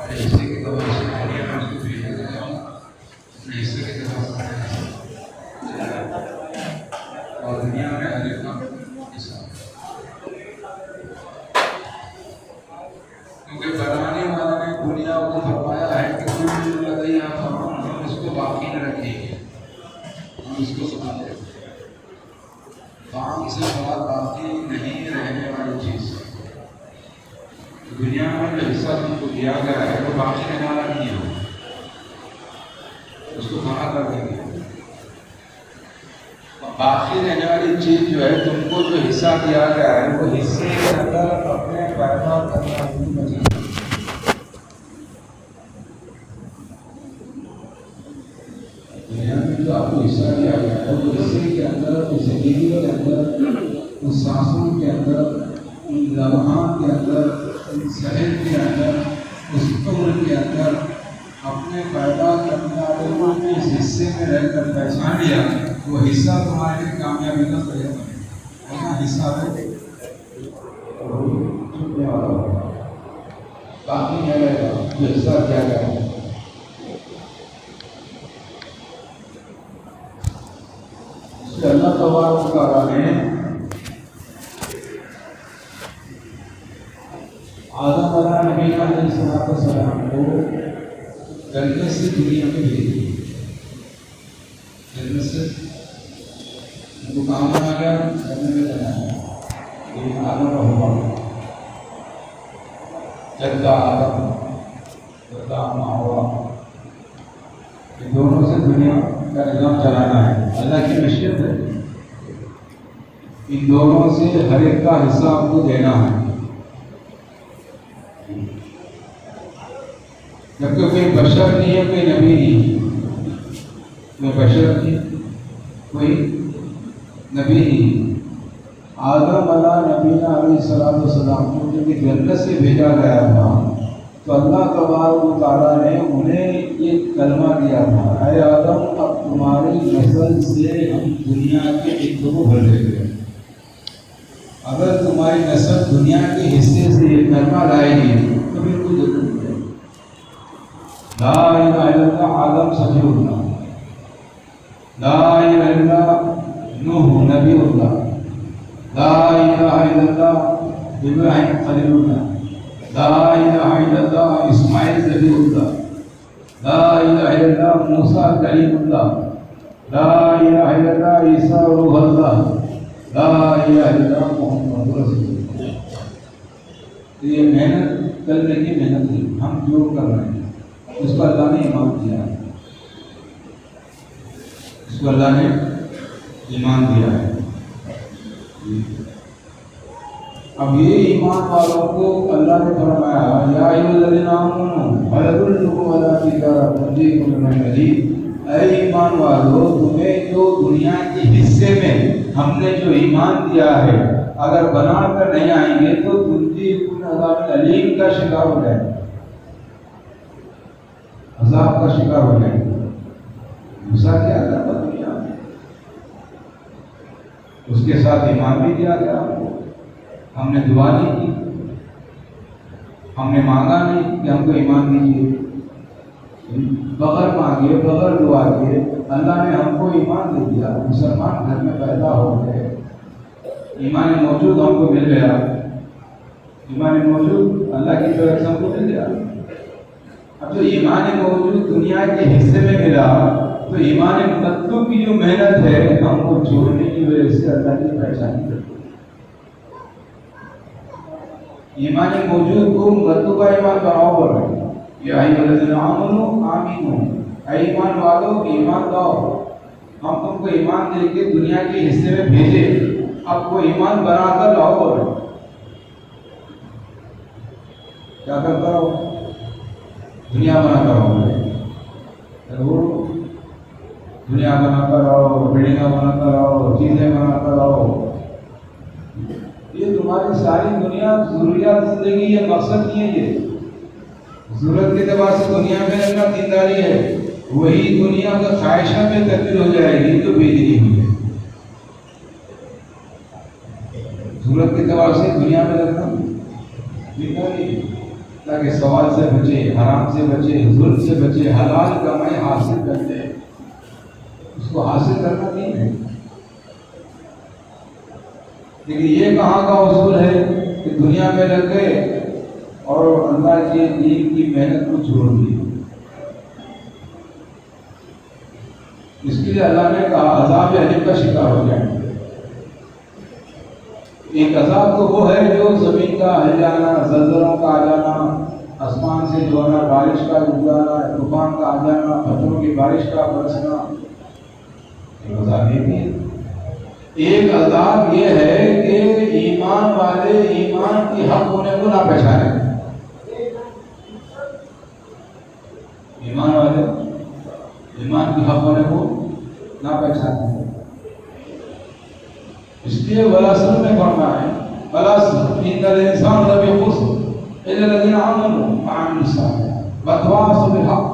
حصے کی طرف سے دنیا میں اس کو بھیجا گیا اپنے حصے کی طرف اور دنیا میں ہر ایک کا حصہ، کیونکہ بنانے والا نے دنیا کو فرمایا ہے کہ کل لدینا فان، ہم اس کو باقی نہ رکھیں گے، ہم اس کو سمجھ لیں۔ فان سے بات باقی نہیں رہنے والی چیز، دنیا میں جو حصہ تم کو دیا گیا ہے وہ باقی رہنے والا نہیں ہے، اس کو کہاں کر دیں گے؟ باقی رہنے والی چیز جو ہے، تم کو جو حصہ دیا گیا ہے وہ حصے کے اندر اپنے پیدا کرنا نہیں بچے۔ دنیا میں جو آپ کو حصہ دیا گیا ہے وہ حصے کے اندر، اس زندگی کے اندر، اس سانسوں کے اندر، ان لمحات کے اندر، اس شہر کے اندر، اس عمر کے اندر اپنے پیدا کرنے والوں نے اس حصے میں رہ کر پہچان لیا، وہ حصہ تمہارے لیے کامیابی کا ذریعہ بنے۔ ورنہ حصہ ہے چپنے والا ہوگا، باقی نہیں رہے گا جو حصہ کیا گیا ہے۔ اس سے اللہ تبارک و تعالیٰ نے آدم علیہ السلام کو جنت سے دنیا میں بھیج دیا، جنت سے ان کو کام بنا گیا، جنت میں جانا ہے، لیکن آدم کا ہوا جدہ آدم جدہ ہوا، ان دونوں سے دنیا کا نظام چلانا ہے، اللہ کی مشیت ہے، ان دونوں سے ہر ایک کا حصہ آپ کو دینا ہے۔ جبکہ کوئی بشر نہیں ہے، کوئی نبی نہیں، کوئی بشر نہیں، کوئی نبی نہیں۔ آدم نبینا علیہ السلام کو جب جنت سے بھیجا گیا تھا تو اللہ تبارک و تعالیٰ نے انہیں ایک کلمہ دیا تھا، اے آدم اب تمہاری نسل سے ہم دنیا کے حصوں کو بھر دیں گے۔ اگر تمہاری نسل دنیا کے حصے سے یہ کلمہ لائے گی تو بالکل ضرور ہے۔ لا الہ الا اللہ آدم صفی اللہ، لا الہ الا اللہ نوح نبی اللہ، لا الہ الا اللہ ابراہیم خلیل اللہ، لا الہ الا اللہ اسماعیل ذبیح اللہ، لا الہ الا اللہ موسیٰ کلیم اللہ، لا الہ الا اللہ عیسیٰ روح اللہ، لا الہ الا اللہ محمد رسول اللہ۔ تو یہ محنت کرنے کی محنت ہے، ہم جو کر رہے ہیں اس کو اللہ نے ایمان دیا ہے، اس کو اللہ نے ایمان دیا ہے۔ اب یہ ایمان والوں کو اللہ نے فرمایا، یا ایھا الذین آمنوا هل ادلکم علی تجارۃ تنجیکم من عذاب الیم، اے ایمان والو تمہیں جو دنیا کے حصے میں ہم نے جو ایمان دیا ہے اگر بنا کر نہیں آئیں گے تو تنجیکم من عذاب الیم کا شکار ہو جائیں گے، عذاب کا شکار ہو جائیں گے۔ موسیٰ کیا تھا دنیا میں، اس کے ساتھ ایمان بھی دیا گیا، ہم نے دعا نہیں کی، ہم نے مانگا نہیں کہ ہم کو ایمان دیجیے، بغیر مانگے بغیر دعا کیے اللہ نے ہم کو ایمان دے دیا، مسلمان گھر میں پیدا ہو گئے، ایمان موجود ہم کو مل گیا، ایمان موجود اللہ کی طرف سے ہم کو مل گیا۔ اب جو ایمان موجود دنیا کے حصے میں ملا تو ایمان مطلوب کی جو محنت ہے ہم کو چھوڑنے کی وجہ سے اللہ کی پہچان کرتی ہے۔ ایمان موجود کو مطلوبہ ایمان بناؤ بڑھ رہے ہیں، یا ایھا الذین آمنوا آمینوا، اے ایمان والو ایمان لاؤ، ہم تم کو ایمان دے کے دنیا کے حصے میں بھیجے، اب کو ایمان بنا کر لاؤ بڑھ رہے ہیں۔ کیا کرتا رہو؟ دنیا بنا کر رہو، دنیا بنا کر رہو، بلڈنگاں بنا کر رہو، چیزیں بنا کر رہو، یہ تمہاری ساری دنیا ضروریات زندگی، یہ مقصد نہیں ہے، یہ ضرورت کے اعتبار سے دنیا میں رہنا دینداری ہے، وہی دنیا کا خواہشہ میں تبدیل ہو جائے گی تو بے دینی ہوئی ہے۔ ضرورت کے اعتبار سے دنیا میں رہنا دینداری ہے، تاکہ سوال سے بچے، حرام سے بچے، ظلم سے بچے، حلال کمائی حاصل کر لے۔ اس کو حاصل کرنا نہیں ہے، لیکن یہ کہاں کا اصول ہے کہ دنیا میں لگ گئے اور اللہ کے دین کی محنت کو چھوڑ دی۔ اس کے لیے اللہ نے کہا عذاب علیم کا شکار ہو جائیں۔ ایک عذاب تو وہ ہے جو زمین کا ہل جانا، زلزلوں کا آ جانا، آسمان سے جو ہے بارش کا رک جانا، طوفان کا آ جانا، پتھروں کی بارش کا برسنا، ایک عذاب یہ بھی ہے۔ ایک عذاب یہ ہے کہ ایمان والے ایمان کی حق ہونے کو نہ پہچانے۔ ایمان والے ایمان کی حق ہونے کو نہ پہچانے۔ اس لیے ولاصل میں پڑھنا ہے، ولاصل ان الانسان لفی خسر الا الذین آمنوا وعملوا الصالحات وتواصوا بالحق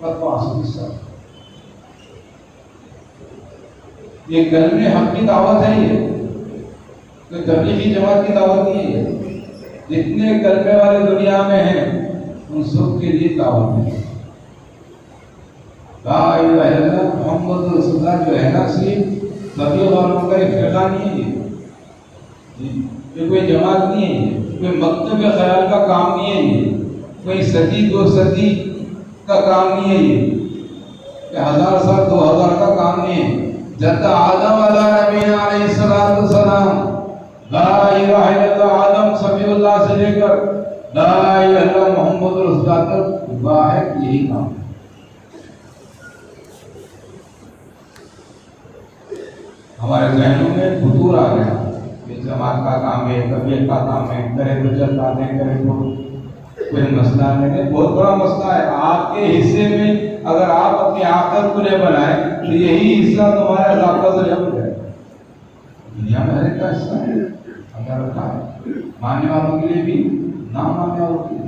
وتواصوا بالصبر۔ یہ کلمہ حق کی دعوت ہے، یہ کوئی تبلیغی جماعت کی دعوت نہیں ہے۔ جتنے کلمے والے دنیا میں ہیں ان سب کے لیے دعوت ہے۔ لا الہ الا اللہ محمد رسول اللہ جو ہے نا، صرف تبلیغ والوں کا ایک فرقہ نہیں ہے، یہ کوئی جماعت نہیں ہے، کوئی مکتب خیال کا کام نہیں ہے، یہ کوئی صدی دو صدی کا کام نہیں ہے، یہ 1000 سال 2000 کا کام نہیں ہے۔ جد آدم علیہ نبینا علیہ السلام لا الہ الا اللہ، آدم صفی اللہ سے لے کر لا الہ الا اللہ محمد رسول اللہ تک واحد یہی کام ہے۔ ہمارے ذہنوں میں فطور آ گیا کہ جماعت کا کام ہے، طبیعت کا کام ہے، کرے تو چلتا ہے، کرے تو کوئی مسئلہ نہیں ہے۔ بہت بڑا مسئلہ ہے۔ آپ کے حصے میں اگر آپ اپنی آخرت کو نہیں بنائیں تو یہی حصہ تمہارے عذاب کا ذریعہ ہو جائے۔ دنیا میں ہر ایک کا حصہ ہے، اللہ رکھا ہے، ماننے والوں کے لیے بھی، نہ ماننے والوں کے لیے۔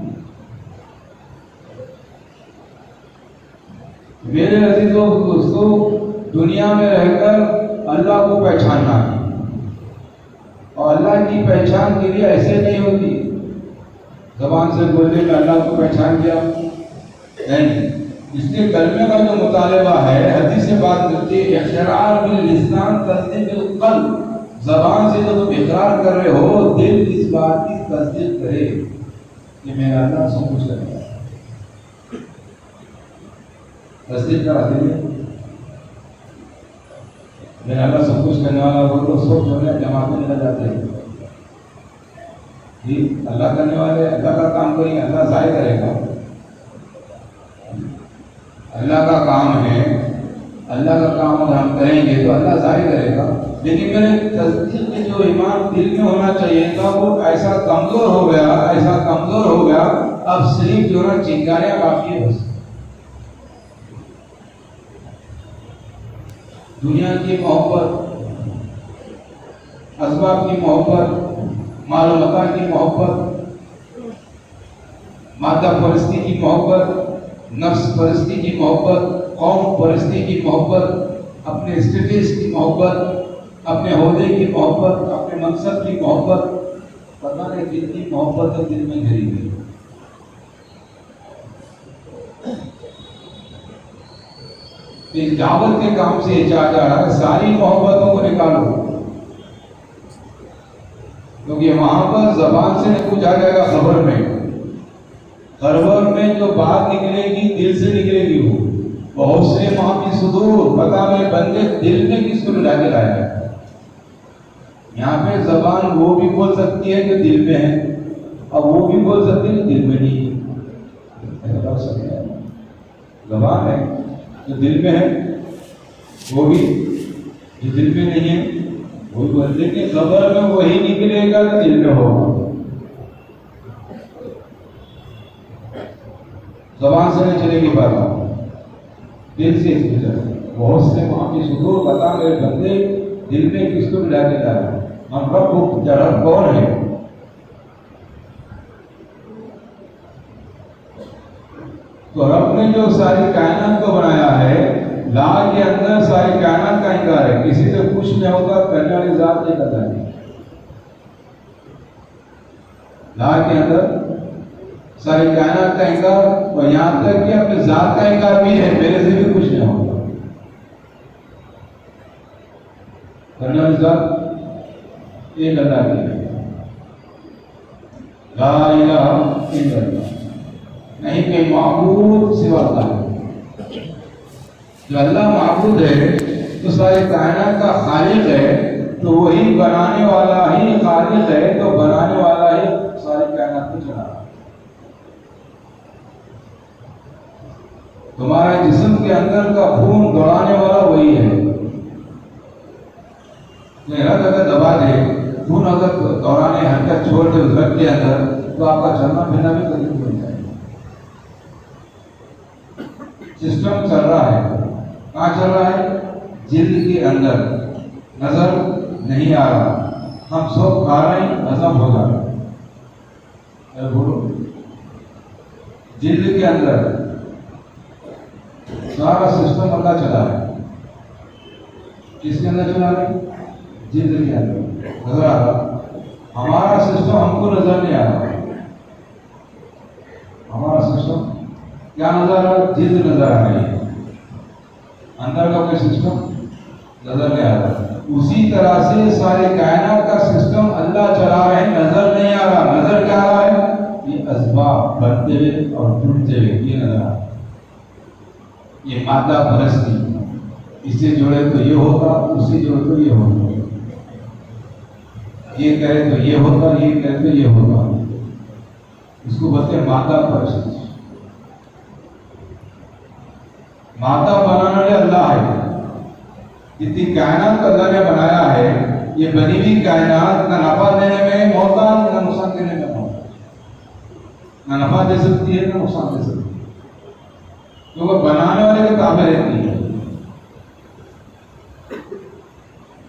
میرے عزیزوں دوستوں، دنیا میں رہ کر اللہ کو پہچاننا ہے، اور اللہ کی پہچان کے لیے ایسے نہیں ہوتی زبان سے بولنے میں اللہ کو پہچان کیا نہیں۔ اس لیے کلمے کا جو مطالبہ ہے، حدیث سے بات کرتی ہے اقرار باللسان تصدیق بالقلب، زبان سے جو تم اقرار کر رہے ہو، دل اس بات کی تصدیق کرے کہ میرا اللہ سب کچھ کرے گا۔ تصدیق کرا دے میرا اللہ سب کچھ کرنے والا ہو تو سب جو ہے جماعت میں لگ جاتے ہیں۔ اللہ کرنے والے اللہ کا کام کریں گے، اللہ ضائع کرے گا۔ اللہ کا کام ہے، اللہ کا کام اگر ہم کریں گے تو اللہ ضائع کرے گا۔ لیکن میرے تصدیق کے جو ایمان دل میں ہونا چاہیے تھا وہ ایسا کمزور ہو گیا، ایسا کمزور ہو گیا، اب صرف جو ہے چنگاریاں باقی ہے بس۔ دنیا کی محبت، اسباب کی محبت، مال و متاع کی محبت، مادہ پرستی کی محبت، نفس پرستی کی محبت، قوم پرستی کی محبت، اپنے اسٹیٹس کی محبت، اپنے عہدے کی محبت، اپنے مقصد کی محبت، پتہ نہیں کتنی محبت دل میں گھری گئی۔ اس دعوت کے کام سے یہ چاہا جا رہا ہے ساری محبتوں کو نکالو، کیونکہ وہاں پر زبان سے نہیں پوچھا جائے گا، خبر میں جو بات نکلے گی دل سے نکلے گی۔ وہ بہت سے وہاں کی صدور، پتا میں بندے دل میں کس کو ملا کے لایا ہے۔ یہاں پہ زبان وہ بھی بول سکتی ہے جو دل میں ہے، اور وہ بھی بول سکتی ہے جو دل میں نہیں ہے۔ زبان ہے جو دل میں ہے، وہ بھی جو دل میں نہیں ہے وہ بھی بول، لیکن خبر میں وہی نکلے گا جو دل میں ہوگا۔ زبان سے نہیں چلے گی بات، دل سے چلے گی۔ بہت سے وہاں کی صدور بتا میرے بندے دل میں کس کو ملا کے لایا، ہم رب کو رب کون ہے؟ تو رب نے جو ساری کائنات کو بنایا ہے، لا کے اندر ساری کائنات کا انکار ہے، کسی سے کچھ نہیں ہوتا، کرنے والی ذات نہیں کرتا ہے۔ لا کے اندر ساری کائنات کا انکار، اور یہاں تک کہ اپنے ذات کا انکار بھی ہے، میرے سے بھی کچھ نہیں ہوگا۔ کرنے والی ذات ایک اللہ کی ہے، لا الہ الا اللہ، نہیں کوئی معبود سوا اللہ ہے۔ جو اللہ معبود ہے تو ساری کائنات کا خالق ہے، تو وہی بنانے والا ہی خالق ہے، تو بنانے والا ہی ساری کائنات کو چلا رہا ہے۔ تمہارے جسم کے اندر کا خون دوڑانے والا وہی ہے۔ رگ اگر دبا دے، خون اگر دوڑانے حرکت چھوڑ دے اس رگ کے اندر، تو آپ کا چلنا پھرنا بھی قریب ہو جائے۔ سسٹم چل رہا ہے، کہاں چل رہا ہے؟ جلد کے اندر، نظر نہیں آ رہا، ہم سب کھا رہے ہیں، ہضم ہو جا رہا ہے۔ بولو، جلد کے اندر سارا سسٹم اللہ چلا ہے۔ کس کے اندر چلا ہے؟ جلد کے اندر نظر آ رہا۔ ہمارا سسٹم ہم کو نظر نہیں آ رہا۔ ہمارا سسٹم کیا نظر آ رہا؟ جلد نظر آ رہی ہے، اندر کا کوئی سسٹم نظر نہیں آ رہا۔ اسی طرح سے سارے کائنات کا سسٹم اللہ چلا رہے ہیں، نظر نہیں آ رہا۔ نظر کیا آ رہا ہے؟ یہ اسباب بنتے ہوئے اور ٹوٹتے ہوئے یہ نظر آ رہا ہے۔ یہ مادہ پرستی، اسے جوڑے تو یہ ہوگا، اسے جوڑے تو یہ ہوگا، یہ کرے تو یہ ہوگا، یہ کرے تو یہ ہوگا۔ اس کو بولتے ہیں مادہ پرستی۔ مادہ بنانے والے اللہ ہے۔ جتنی کائنات اللہ نے بنایا ہے، یہ بنی ہوئی کائنات نہ نفع دینے میں محتاج، نہ نقصان دینے میں محتاج، نہ نفع دے سکتی ہے نہ نقصان دے سکتی ہے، کیونکہ بنانے والے کے تابع رہتی ہے۔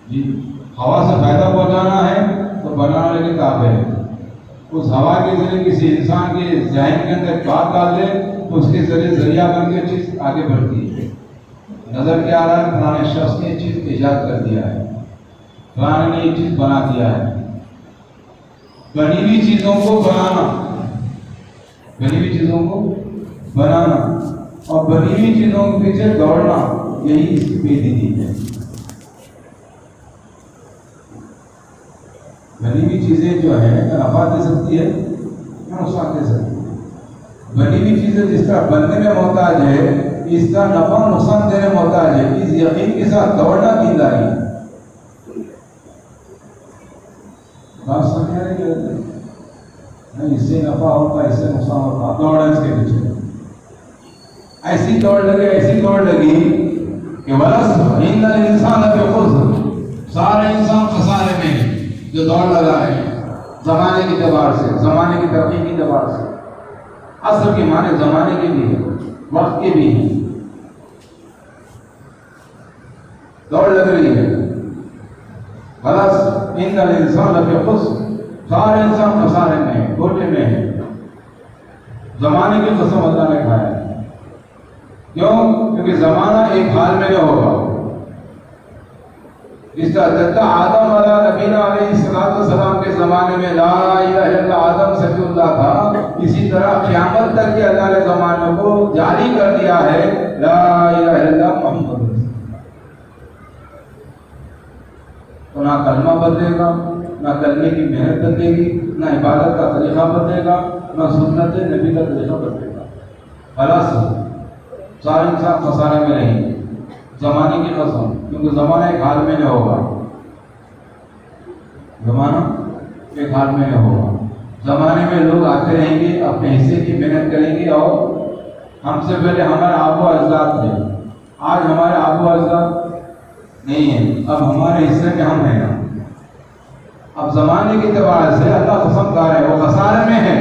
جی ہوا سے فائدہ پہنچانا ہے تو بنانے والے کے تابع ہے۔ اس ہوا کے ذریعے کسی انسان کے ذہن کے اندر بات ڈال دے تو اس کے ذریعے ذریعہ بن کے چیز آگے بڑھتی ہے۔ نظر کیا آ رہا ہے؟ فلانے شخص نے یہ چیز ایجاد کر دیا ہے، فلانے نے یہ چیز بنا دیا ہے۔ بنی ہوئی چیزوں کو بنانا، بنی ہوئی چیزوں کو بنانا اور بنی ہوئی چیزوں کے پیچھے دوڑنا، یہی اس کی بے دینی ہے۔ بنی ہوئی چیزیں جو ہیں نہ نفع دے سکتی ہے نہ نقصان دے سکتی ہے۔ بنی ہوئی چیزیں جس طرح بننے میں محتاج ہے، اس کا نفع نقصان دینے محتاج ہے۔ اس یقین کے ساتھ دوڑنا دینداری ہے۔ بات سمجھ آ رہی ہے؟ نہیں، اس سے نفع ہوتا، اس سے نقصان ہوتا، دوڑ اس کے پیچھے۔ ایسی دوڑ لگی کہ ولس ان الانسان فی خسر، سارے انسان خسارے میں ہیں۔ جو دوڑ لگا ہے زمانے کے اعتبار سے، زمانے کی ترقی کے اعتبار سے، عصر کے معنی زمانے کے بھی ہے، وقت کے بھی ہیں، دوڑ لگ رہی ہے۔ بلس ان الانسان لفی خسر، سارے انسان خسارے میں ہیں، گھاٹے میں ہیں۔ زمانے کی قسم اللہ نے کھایا ہے۔ کیوں؟ کیونکہ زمانہ ایک حال میں نہ ہوگا۔ اس طرح جب آدم علیہ نبینا علیہ السلام کے زمانے میں لا الہ الا اللہ آدم صفی اللہ تھا، اسی طرح قیامت تک کے اللہ نے زمانے کو جاری کر دیا ہے لا الہ الا اللہ محمد رسول اللہ۔ تو نہ کلمہ بدلے گا، نہ کلمے کی محنت بدلے گی، نہ عبادت کا طریقہ بدلے گا، نہ سنت نبی کا طریقہ بدلے گا۔ خلاص سارے انسان خسارے میں رہیں گے، زمانے کی قسم، کیونکہ زمانہ ایک حال میں نہ ہوگا۔ زمانہ ایک حال میں نہ ہوگا۔ زمانے میں لوگ آتے رہیں گے، اپنے حصے کی محنت کریں گے، اور ہم سے پہلے ہمارے آبا و اجداد تھے، آج ہمارے آبا و اجداد نہیں ہیں، اب ہمارے حصے میں ہم ہیں۔ اب زمانے کے اعتبار سے اللہ قسم کھا رہے ہیں، وہ خسارے میں ہے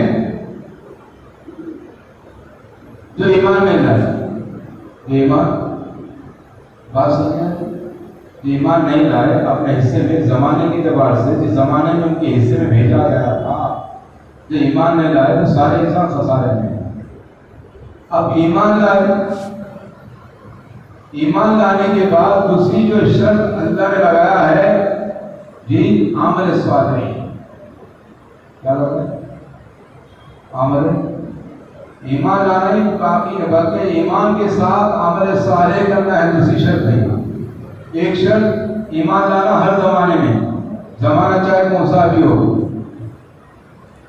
جو ایمان نہیں لائے۔ ایمان بات سمجھیں، ایمان نہیں لائے اپنے حصے میں، زمانے کے اعتبار سے جس زمانے میں ان کے حصے میں بھیجا گیا تھا، جو ایمان نہیں لائے تو سارے انسان خسارے میں ہیں۔ اب ایمان لائے، ایمان لانے کے بعد دوسری جو شرط اللہ نے لگایا ہے، جی عمل صالح۔ کیا لگتا ہے؟ عمل ایمان لانا ہی باقی ہے، بلکہ ایمان کے ساتھ عمل صالح کرنا ہے دوسری شرط نہیں۔ ایک شرط ایمان لانا ہر زمانے میں، زمانہ چاہے کون سا بھی ہو۔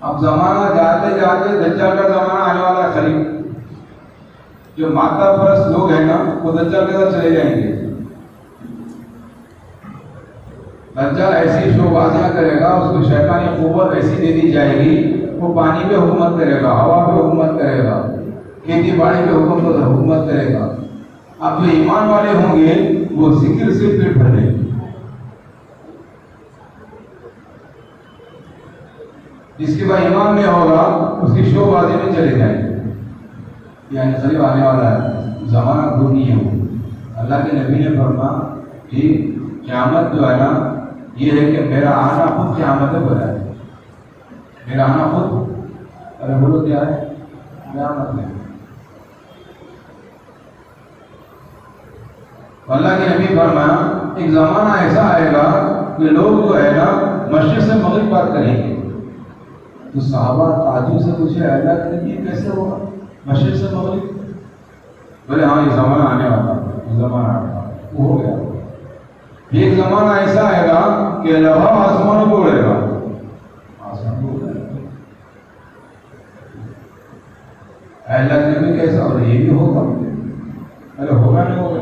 اب زمانہ جاتے جاتے دجال کا زمانہ آنے والا ہے قریب، جو مادہ پرست لوگ ہیں نا وہ دجال کے ساتھ چلے جائیں گے۔ دجال ایسی شو بازیاں کرے گا، اس کو شیطانی قوت ایسی دے دی جائے گی، وہ پانی پہ حکومت کرے گا، ہوا پہ حکومت کرے گا، کھیتی باڑی پہ حکومت کرے گا۔ اب جو ایمان والے ہوں گے وہ ذکر سے پیٹ بھرے، جس کے بعد ایمان میں ہوگا اس کی شو بازی میں چلے جائیں گے۔ یعنی قریب آنے والا ہے، زمانہ دور نہیں ہے۔ اللہ کے نبی نے فرمایا کہ قیامت جو ہے نا یہ ہے کہ میرا آنا خود قیامت بنا ہے، میرا آنا خود، ارے بولو کیا ہے؟ قیامت ہے۔ اللہ کے نبی فرمایا ایک زمانہ ایسا آئے گا کہ لوگ جو ہے نا مشرق سے مغرب بات کریں گے، تو صحابہ تعجب سے پوچھے اللہ کے نبی کیسے ہوگا مشرق سے مغرب؟ بولے ہاں یہ زمانہ آنے والا، یہ زمانہ آنے والا، وہ ہو گیا۔ ایک زمانہ ایسا آئے گا کہ لوہا آسمانوں کو اڑے گا، آسمان کو اڑے گا۔ اللہ کے نبی کیسا اور یہ بھی ہوگا؟ ارے ہوگا نہیں ہوگا؟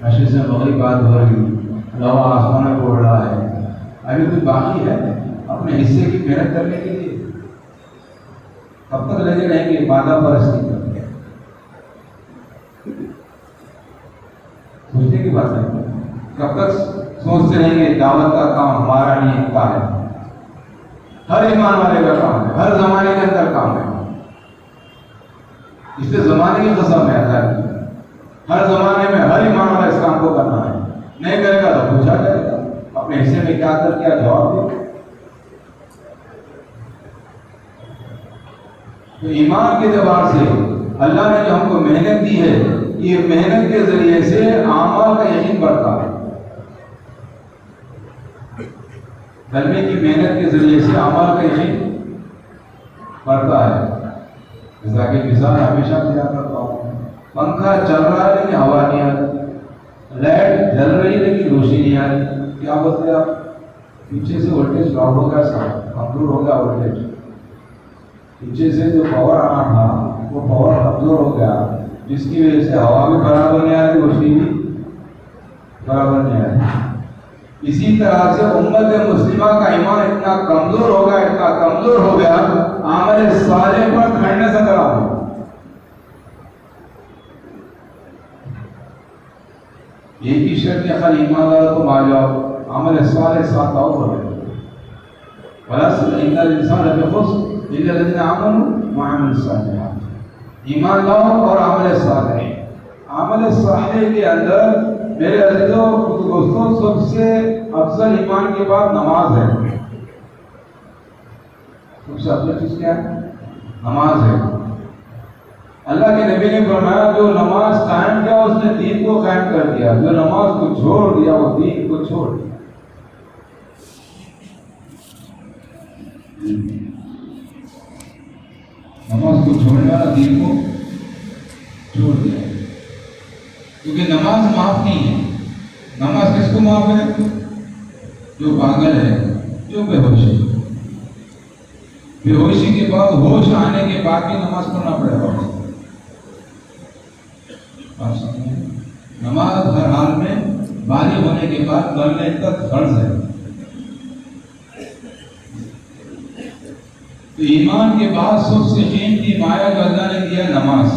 مشرق سے مغرب بات ہو رہی، لوہا آسمانوں کو اڑ رہا ہے، ابھی کچھ باقی ہے اپنے حصے کی محنت کرنے کے لیے؟ کب تک لگے رہیں گے مادہ پرستی کر کے؟ سوچنے کی بات ہے، کب تک سوچتے رہیں گے دعوت کا کام ہمارا نہیں ہوتا ہے؟ ہر ایمان والے کا کام ہے، ہر زمانے کے اندر کام ہے۔ اس سے زمانے کی قسم ہے اللہ کی، ہر زمانے میں ہر ایمان والا اس کام کو کرنا ہے۔ نہیں کرے گا تو پوچھا جائے گا اپنے حصے میں کیا کر کیا جواب دے۔ تو ایمان کے اعتبار سے اللہ نے جو ہم کو محنت دی ہے، یہ محنت کے ذریعے سے اعمال کا یقین بڑھتا ہے۔ کلمے کی محنت کے ذریعے سے اعمال کا یقین بڑھتا ہے۔ جیسا کہ مثال ہمیشہ دیا کرتا ہوں، پنکھا چل رہا ہے لیکن ہوا نہیں آ رہی، لائٹ جل رہی لیکن روشنی نہیں آ رہی، کیا بولتے آپ؟ پیچھے سے وولٹیج ڈراپ ہو گیا، کمزور ہو گیا وولٹیج، پیچھے سے جو پاور آنا تھا وہ پاور کمزور ہو گیا، جس کی وجہ سے ہوا بھی برابر نہیں آ رہی، روشنی بھی برابر نہیں آ رہی۔ اسی طرح سے امت مسلمہ کا ایمان اتنا کمزور ہو گیا، اتنا کمزور ہو گیا، عمل صالح پر کھڑنے سے کرا ہو۔ ایک ہی شرط ہے، خالی ایمان والوں کو مان جاؤ، عمل صالح ساتھ آؤ ہو گئے۔ وَلَسَّ إِنَّ الْإِنسَانَ لَفِي إِلَّا الَّذِينَ آمَنُوا وَعَمِلُوا الصَّالِحَاتِ۔ ایمان لاؤ اور عمل صالح۔ عمل صالح کے اندر میرے عزیزوں دوستوں سب سے افضل ایمان کے بعد نماز ہے۔ سب سے افضل چیز کیا ہے؟ نماز ہے۔ اللہ کے نبی نے فرمایا جو نماز قائم کیا اس نے دین کو قائم کر دیا، جو نماز کو چھوڑ دیا وہ دین کو چھوڑ دیا۔ نماز کو چھوڑنے والا دین کو چھوڑ دیا، کیونکہ نماز معاف نہیں ہے۔ نماز کس کو معاف ہے؟ جو پاگل ہے، جو بے ہوش ہے۔ بے ہوشی کے بعد ہوش آنے کے بعد بھی نماز پڑھنا پڑے گا۔ نماز ہر حال میں بالغ ہونے کے بعد پڑھنے تک فرض ہے۔ تو ایمان کے بعد سب سے قیمتی مایہ جو اللہ نے دیا نماز۔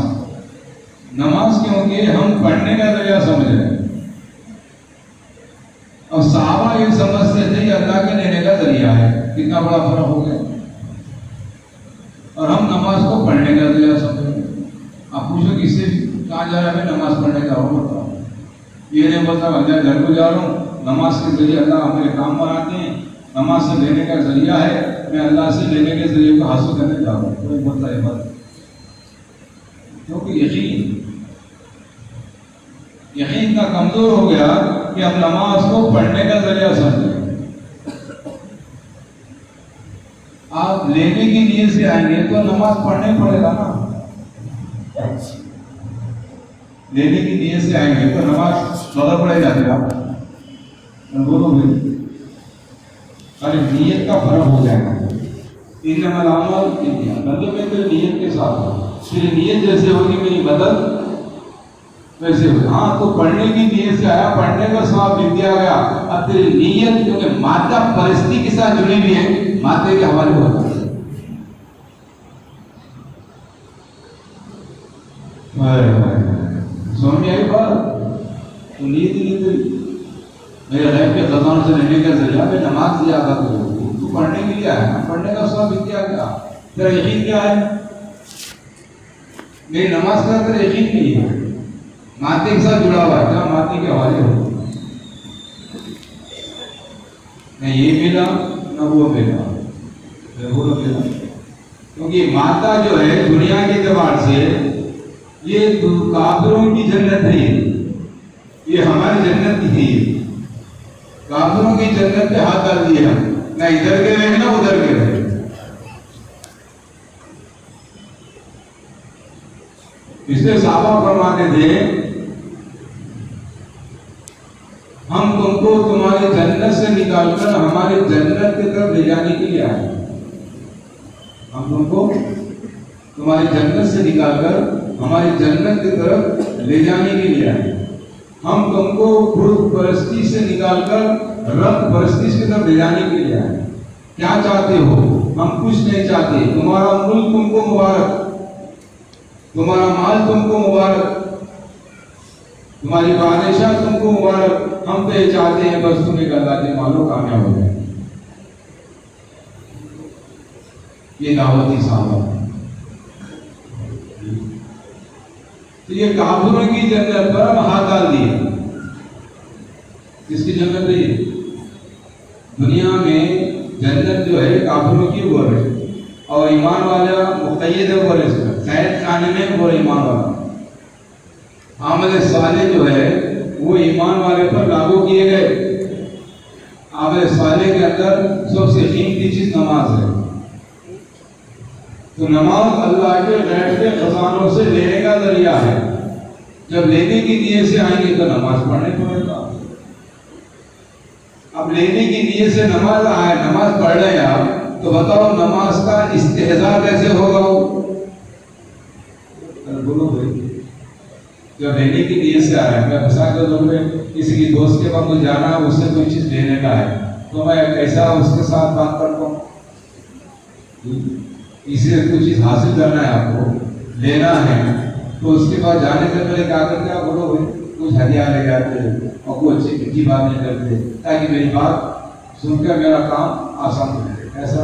نماز کیونکہ ہم پڑھنے کا ذریعہ سمجھ رہے ہیں، اور صحابہ یہ سمجھتے تھے کہ اللہ کے دینے کا ذریعہ ہے۔ کتنا بڑا فرق ہو گیا، اور ہم نماز کو پڑھنے کا ذریعہ سمجھ رہے ہیں۔ آپ پوچھو کس سے کہاں جا رہا ہے؟ میں نماز پڑھنے کا وہ بتاؤں، یہ نہیں بولتا میں گھر کو جا رہا ہوں، نماز کے ذریعے اللہ میرے کام بناتے ہیں، نماز سے لینے کا ذریعہ ہے، میں اللہ سے لینے کے ذریعے کو حاصل کرنے جا رہا ہوں۔ کوئی بولتا ہے بات، کیونکہ یقین اتنا کمزور ہو گیا کہ اب نماز کو پڑھنے کا ذریعہ سمجھیں۔ آپ لینے کی نیت سے آئیں گے تو نماز پڑھنے پڑے گا نا، لینے کی نیت سے آئیں گے تو نماز زیادہ پڑھے جاتے آپ بولو بھائی، ارے نیت کا فرق ہو جائے گا. انما الاعمال بالنیات، مطلب میں تو نیت کے ساتھ ہوں، میری نیت جیسے ہوگی میری بدل ویسے ہوگی. ہاں تو پڑھنے کی نیت سے آیا، پڑھنے کا ثواب لکھ دیا گیا. اب تیری نیت کیونکہ مادہ پرستی کے ساتھ جڑی ہوئی ہے، مادے کے حوالے ہوتا ہے. سمجھ میں آئی بات؟ تو نیت ہی نہیں تھی. میرے غیب کے خزانوں سے لینے کا ذریعہ میں نماز زیادہ کروں، تو پڑھنے کے لیے آیا، پڑھنے کا ثواب لکھ دیا گیا. تیرا یقین کیا ہے؟ میری نماز کا تیرا یقین نہیں ہے، مادے کے ساتھ جڑا ہوا ہے، کیا مادے کے حوالے ہو. نہ یہ ملا نہ وہ ملا، کیونکہ مادہ جو ہے دنیا کے اعتبار سے یہ کافروں کی جنت ہے، یہ ہماری جنت نہیں ہے. کافروں کی جنت پہ ہاتھ ڈال دیے ہم، نہ ادھر کے رہے نہ ادھر کے رہے. اس لیے صحابہ فرماتے تھے ہم تم کو تمہاری جنت سے نکال کر ہماری جنت کی طرف لے جانے کے لیے آئے. ہم تم کو تمہاری جنت سے نکال کر ہماری جنت کی طرف لے جانے کے لیے آئے. ہم تم کو بت پرستی سے نکال کر رب پرستی کی طرف لے جانے کے لیے آئے. کیا چاہتے ہو؟ ہم کچھ نہیں چاہتے. تمہارا ملک تم کو مبارک، تمہارا مال تم کو مبارک، تمہاری بادشاہ تم کو مبارک. ہم تو یہ چاہتے ہیں بس تم ایک اللہ کے مالو کامیاب ہو جائے. یہ دعوتی صحابہ. تو یہ کافروں کی جنت پر ہم ہاتھ ڈال دیے. کس کی جنت ہے؟ دنیا میں جنت جو ہے کافروں کی وہ ہے، اور ایمان والا مقید ہے وہ ہے. قید خانے میں وہ ایمان والا. عمل صالح جو ہے وہ ایمان والے پر لاگو کیے گئے. عمل صالح کے اندر سب سے قیمتی چیز نماز ہے. تو نماز اللہ کے غیب کے خزانوں سے لینے کا ذریعہ ہے. جب لینے کی نیت سے آئیں گے تو نماز پڑھنے پڑے گا. اب لینے کی نیت سے نماز آئے، نماز پڑھ رہے ہیں آپ، تو بتاؤ نماز کا استحضار کیسے ہوگا؟ بولو بھائی، جب لینے کی نیت سے آ رہے ہیں، میں بسا کر لوگ کسی کی دوست کے پاس جانا ہے، اس سے کوئی چیز لینے کا ہے، تو میں کیسا اس کے ساتھ بات کرتا ہوں؟ اسے کوئی چیز حاصل کرنا ہے، آپ کو لینا ہے، تو اس کے پاس جانے سے پہلے کیا کرتے ہیں؟ بولو بھائی، کچھ ہدیہ لے جاتے اور کوئی اچھی میٹھی بات نہیں کرتے تاکہ میری بات سن کر میرا کام آسان ہو جائے. ایسا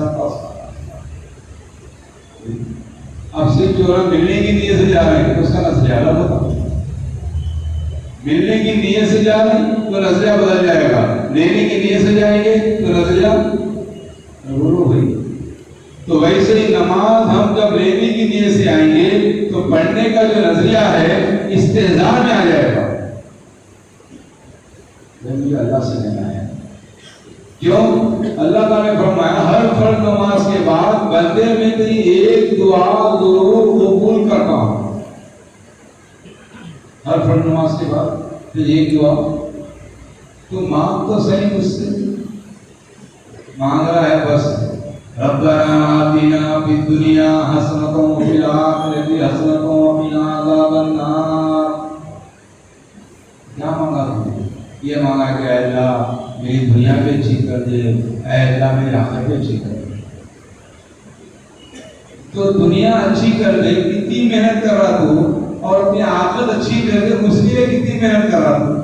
اب صرف جو ملنے کی نیت سے جا رہے ہیں تو اس کا نظریہ الگ ہوتا. ملنے کی نیت سے جا رہے ہیں تو نظریہ بدل جائے گا، لینے کی نیت سے جائیں گے تو نظریہ. بولو بھائی، تو ویسے ہی نماز ہم جب لینے کی نیت سے آئیں گے تو پڑھنے کا جو نظریہ ہے استحضار میں آ جائے گا. مجھے اللہ سے لینا ہے. کیوں؟ اللہ تعالیٰ نے فرمایا ہر فرض نماز کے بعد بندے میں تیری ایک دعا ضرور قبول کرتا ہوں. ہر فرض نماز کے بعد تیری ایک دعا تو مانگ تو صحیح مجھ سے. مانگ رہا ہے بس ربنا آتنا فی الدنیا حسنۃ وفی الآخرۃ حسنۃ وقنا عذاب النار. کیا مانگا تم نے؟ یہ مانگا کہ اے اللہ میری دنیا بھی اچھی کر دے، اے اللہ میری آخرت بھی اچھی کر دے. تو دنیا اچھی کر دے کتنی محنت کر رہا تو، اور اپنی آخرت اچھی کر دے اس لیے کتنی محنت کر رہا تو.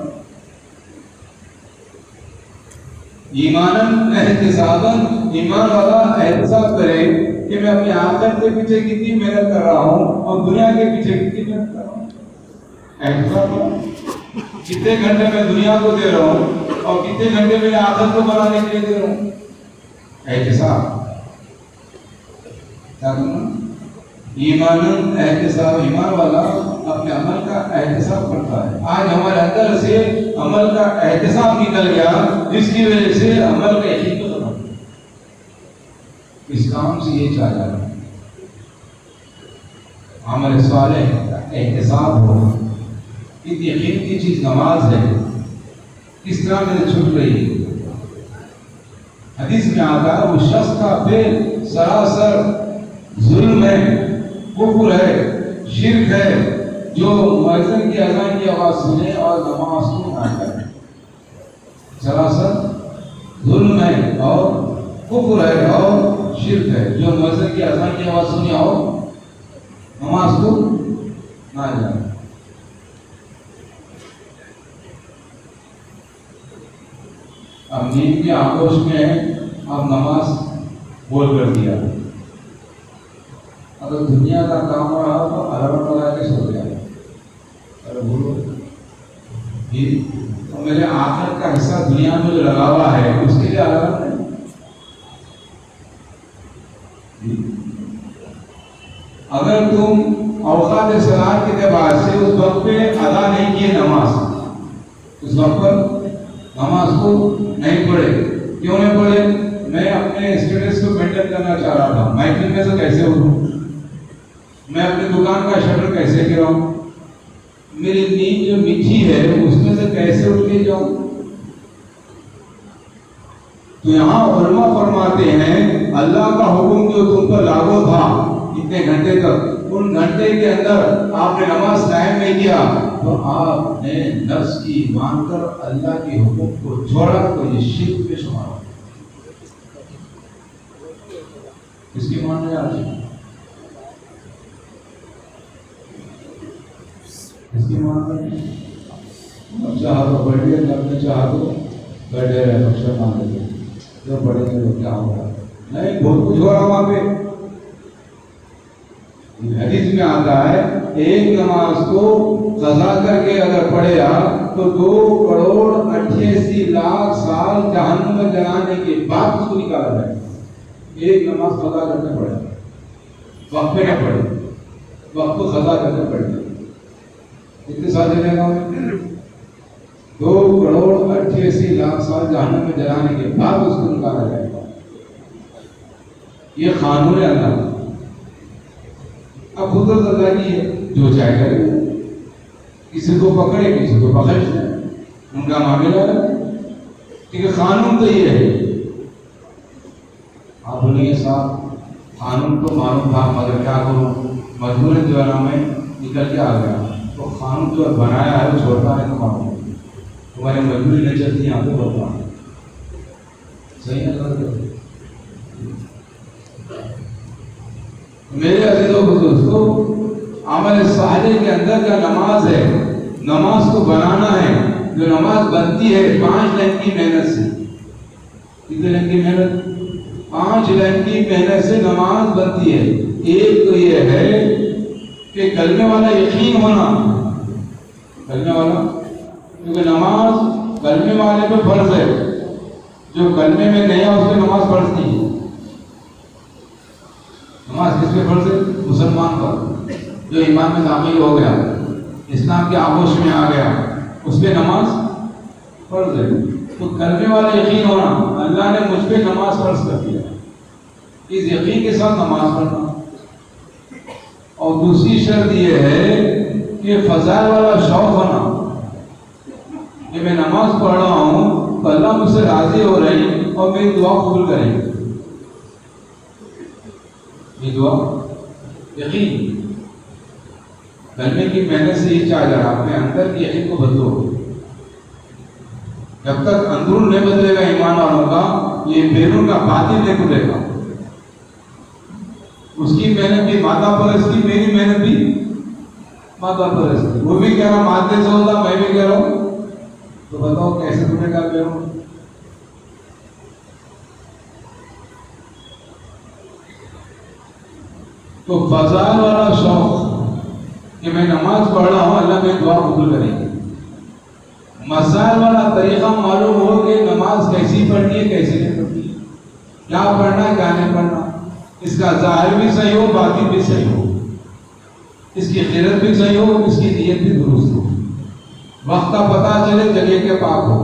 ایماناً احتساباً، ایمان والا احتساب کرے کہ میں اپنی آخرت کے پیچھے کتنی محنت کر رہا ہوں اور دنیا کے پیچھے کتنی محنت کر رہا ہوں. احتساب کتنے گھنٹے میں دنیا کو دے رہا ہوں اور کتنے گھنٹے میں آخرت کو بنانے کے لیے دے رہا ہوں. احتساب کیا کرنا؟ ایمان احتساب. ایمان والا اپنے عمل کا احتساب کرتا ہے. آج ہمارے اندر سے عمل کا احتساب نکل گیا جس کی وجہ سے عمل کا یقین ختم. اس کام سے یہ چاہ جاتا ہے عمل صالح کا احتساب ہو. اتنی قیمتی چیز نماز ہے، کس طرح میرے چھوٹ رہی ہے۔ حدیث میں آتا ہے وہ شخص کا فعل سراسر ظلم ہے، کفر ہے، شرک ہے، جو مؤذن کی اذان کی آواز سنے اور نماز کو نہ کرے۔ سراسر ظلم ہے اور کفر ہے اور شرک ہے، جو مؤذن کی اذان کی آواز سنے اور نماز کو نہ جائے۔ اب نیند کے آغوش میں اب نماز بول کر دیا، اگر دنیا کا کام رہا تو الارم لگا کے سو گیا، ارے بولو تو میرے آخرت کا حصہ دنیا میں جو لگا ہوا ہے اس کے لیے الارم نہیں۔ اگر تم اوقات صلاۃ کے اعتبار سے اس وقت پہ ادا نہیں کیے نماز، اس وقت پر نماز کو نہیں پڑھے، کیوں نہیں پڑھے؟ میں اپنے اسٹیٹس کو مینٹین کرنا چاہ رہا تھا، محفل میں سے کیسے اٹھوں، میں اپنی دکان کا شٹر کیسے گراؤں، میری نیند جو میٹھی ہے اس میں سے کیسے اٹھ کے جاؤں۔ تو یہاں علماء فرماتے ہیں اللہ کا حکم جو تم پر لاگو تھا اتنے گھنٹے تک، ان گھنٹے کے اندر آپ نے نماز قائم نہیں کیا تو آپ نے نفس کی مان کر اللہ کے حکم کو چھوڑا تو یہ شرک پہ شمار۔ اس کی مان رہے آج، اس کی مان رہے، اب چاہ تو بیٹھے، جب نے چاہ تو بیٹھے رہے، نقشہ مان لے جو پڑھیں گے تو کیا ہوگا، نہیں بہت کچھ ہو رہا وہاں پہ۔ حدیث میں آتا ہے ایک نماز کو قضا کر کے اگر پڑھے تو 2,88,00,000 سال جہنم میں جلانے کے بعد اس کو نکالا جائے۔ ایک نماز قضا کر کے پڑھے، وقت پہ نہ پڑھے، وقت کو قضا کر کے پڑھے، کتنے سال جلے گا؟ 2,88,00,000 سال جہنم میں جلانے کے بعد اس کو نکالا جائے گا۔ یہ قانون ہے اللہ کا، اب قدرت اللہ کی ہے، جو چاہے کرے، کسی کو پکڑے کسی کو بخش دے، ان کا معاملہ ہے، ٹھیک ہے۔ قانون تو یہ ہے، آپ بولیں گے صاحب قانون تو معلوم تھا مگر کیا کروں، مجبوراً جو ہے نا میں نکل کے آ گیا، تو قانون جو بنایا ہے وہ چھوڑتا ہے تو معلوم ہے، تمہاری مجبوری نہیں چلتی یہاں پہ بولتا ہے، صحیح ہے غلط؟ میرے عزیز و بزرگوں، عمل صالح کے اندر کا نماز ہے، نماز کو بنانا ہے، جو نماز بنتی ہے 5 لائن کی محنت سے۔ کتنے لائن کی محنت؟ 5 لائن کی محنت سے نماز بنتی ہے۔ ایک تو یہ ہے کہ کلمے والا یقین ہونا، کلمے والا، کیونکہ نماز کلمے والے پہ فرض ہے، جو کلمے میں نہیں ہے اس پہ نماز فرض نہیں ہے۔ نماز کس پہ فرض ہے؟ مسلمان پر، جو ایمان میں داخل ہو گیا، اسلام کے آغوش میں آ گیا، اس پہ نماز فرض ہے۔ تو کلمے والا یقین ہونا، اللہ نے مجھ پہ نماز فرض کر دیا، اس یقین کے ساتھ نماز پڑھنا۔ اور دوسری شرط یہ ہے کہ فضائل والا شوق ہونا، کہ میں نماز پڑھ رہا ہوں تو اللہ مجھ سے راضی ہو رہی ہے اور میری دعا قبول کریں گے، یہ دعا یقین۔ کلمے کی محنت سے یہ چاہ جا رہا، اپنے اندر کی یقین کو بدلو، جب تک اندرون نہیں بدلے گا ایمان والوں کا، یہ بیرون کا باطن نہیں بدلے گا۔ اس کی محنت بھی مادہ پرستی، میری محنت بھی مادہ پرستی، وہ بھی کہہ رہا مادے سے ہوتا، میں بھی کہہ رہا ہوں، تو بتاؤ کیسے بنے گا بیرون؟ تو فضائل والا شوق کہ میں نماز پڑھ رہا ہوں، اللہ میں دعا قبول کریں گے۔ مسائل والا طریقہ معلوم ہو کہ نماز کیسی پڑھنی ہے کیسی نہیں پڑھنی ہے، کیا پڑھنا ہے کیا نہیں پڑھنا، اس کا ظاہر بھی صحیح ہو باطن بھی صحیح ہو، اس کی خیرت بھی صحیح ہو، اس کی نیت بھی درست ہو، وقت کا پتہ چلے، جگہ کے پاک ہو،